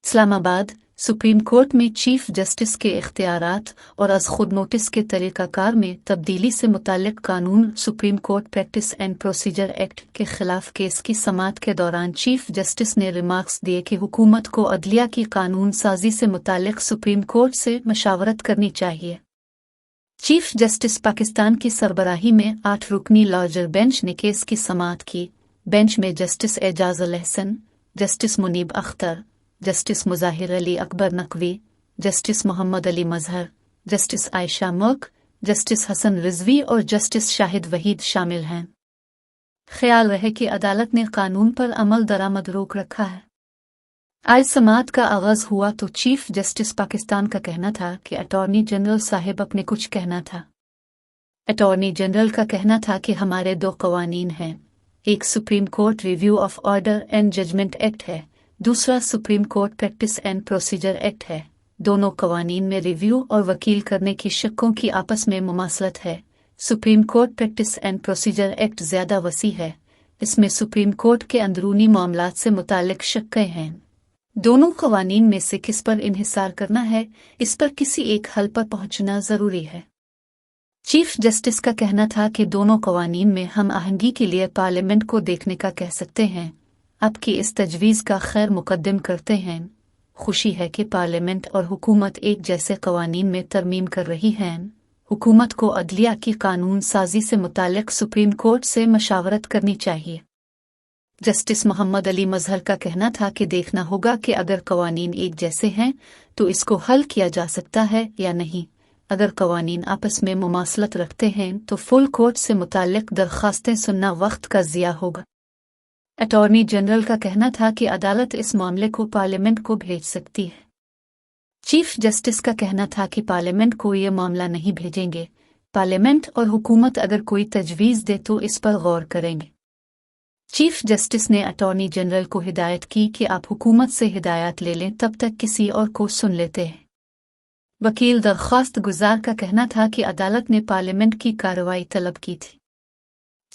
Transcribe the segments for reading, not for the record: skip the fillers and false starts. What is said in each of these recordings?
Islamabad supreme court में chief justice के इख्तियारात और अज़ खुद नोटिस के तरीक़ाकार में तब्दीली से मुताल्लिक़ कानून supreme Court practice and procedure act के ख़िलाफ़ केस की समाअत के दौरान चीफ जस्टिस ने रिमार्क्स दिए कि हुकूमत को अदलिया की कानून साजी से मुताल्लिक़ सुप्रीम कोर्ट से मशावरत करनी चाहिए। चीफ जस्टिस पाकिस्तान की सरबराही में 8 रुकनी लॉजर बेंच ने केस की समाअत की। बेंच में justice Ijaz ul Ahsan, justice Munib Akhtar, justice Mazahir Ali Akbar Naqvi, justice Muhammad Ali Mazhar, justice Ayesha Malik, justice Hasan Rizvi और जस्टिस शाहिद वहीद शामिल हैं। ख्याल रहे कि अदालत ने कानून पर अमल दरामद रोक रखा है। आज समाअत का आगाज हुआ तो चीफ जस्टिस पाकिस्तान का कहना था कि अटॉर्नी जनरल साहिब अपने कुछ कहना था। अटॉर्नी जनरल का कहना था कि हमारे 2 कवानीन हैं, एक Supreme Court review of order and judgment act है, दूसरा Supreme Court practice and procedure act है। दोनों कवानीन में रिव्यू और वकील करने की शक्कों की आपस में मुमासलत है। Supreme Court practice and procedure act ज़्यादा वसी है, इसमें सुप्रीम कोर्ट के अंदरूनी मामलात से मुताल्लिक़ शक्कें हैं। दोनों कवानीन में से किस पर इन्हिसार करना है, इस पर किसी एक हल पर पहुंचना ज़रूरी है। चीफ जस्टिस का कहना था कि दोनों कवानीन में हम आहंगी के लिए पार्लियामेंट को देखने का कह सकते हैं। अब की इस तजवीज़ का खैर मुकद्दम करते हैं। खुशी है कि पार्लियामेंट और हुकूमत एक जैसे कवानीन में तरमीम कर रही हैं। हुकूमत को अदलिया की कानून साजी से मुताल्लिक़ सुप्रीम कोर्ट से मशावरत करनी चाहिए। जस्टिस मोहम्मद अली मजहर का कहना था कि देखना होगा कि अगर कवानीन एक जैसे हैं तो इसको हल किया जा सकता है या नहीं। अगर कवानीन आपस में मुमासलत रखते हैं तो फुल कोर्ट से मुताल्लिक़ दरख्वास्तें सुनना वक्त का ज़िया होगा। अटॉर्नी जनरल का कहना था कि अदालत इस मामले को पार्लियामेंट को भेज सकती है। चीफ जस्टिस का कहना था कि पार्लियामेंट को ये मामला नहीं भेजेंगे। पार्लियामेंट और हुकूमत अगर कोई तजवीज़ दे तो इस पर गौर करेंगे। चीफ जस्टिस ने अटॉर्नी जनरल को हिदायत की कि आप हुकूमत से हिदायत ले लें, तब तक किसी और को सुन लेते हैं। वकील दरख्वास्त गुजार का कहना था कि अदालत ने पार्लियामेंट की कार्रवाई तलब की थी।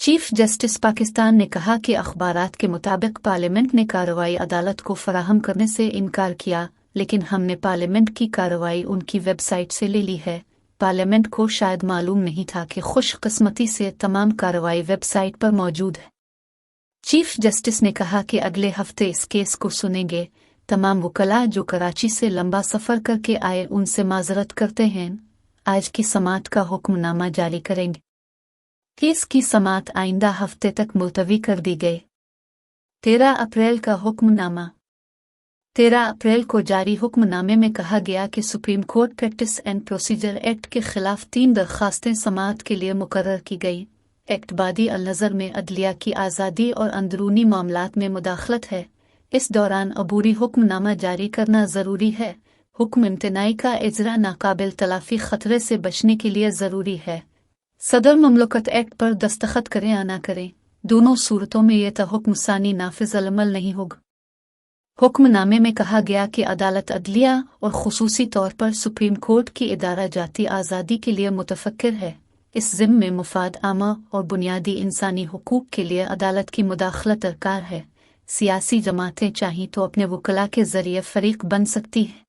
चीफ जस्टिस पाकिस्तान ने कहा कि अखबारात के मुताबिक पार्लियामेंट ने कार्रवाई अदालत को फराहम करने से इनकार किया, लेकिन हमने पार्लियामेंट की कार्रवाई उनकी वेबसाइट से ले ली है। पार्लियामेंट को शायद मालूम नहीं था कि खुशकिस्मती से तमाम कार्रवाई वेबसाइट पर मौजूद है। चीफ जस्टिस ने कहा कि अगले हफ्ते इस केस को सुनेंगे। तमाम वकला जो कराची से लंबा सफ़र करके आए उनसे माजरत करते हैं। आज की समाअत का हुक्मनामा जारी करेंगे। केस की समाअत आइंदा हफ्ते तक मुलतवी कर दी गई। 13 अप्रैल का हुक्मनामा। 13 अप्रैल को जारी हुक्मनामे में कहा गया कि supreme Court practice and procedure act के खिलाफ 3 दरख्वास्तें समाअत के लिए मुकर्रर की गई। एक्ट बादी अल-नज़र में अदलिया की आज़ादी और अंदरूनी मामलात में मुदाखलत है। इस दौरान अबूरी हुक्मनामा जारी करना ज़रूरी है। हुक्म इम्तनाई का इजरा नाकाबिल तलाफी खतरे से बचने के लिए ज़रूरी है। सदर ममलकत एक्ट पर दस्तखत करें या ना करें, दोनों सूरतों में यह हुक्म सानी नाफिज अमल नहीं होगा। हुक्मनामे में कहा गया कि अदालत अदलिया और खुसूसी तौर पर सुप्रीम कोर्ट की इदारा जाती आज़ादी के लिए मुतफक्किर है। इस ज़िम्मे में मुफाद आमा और बुनियादी इंसानी हुकूक के लिए अदालत की मुदाखलत दरकार है। सियासी जमातें चाहीं तो अपने वकला के ज़रिए फ़रीक बन सकती हैं।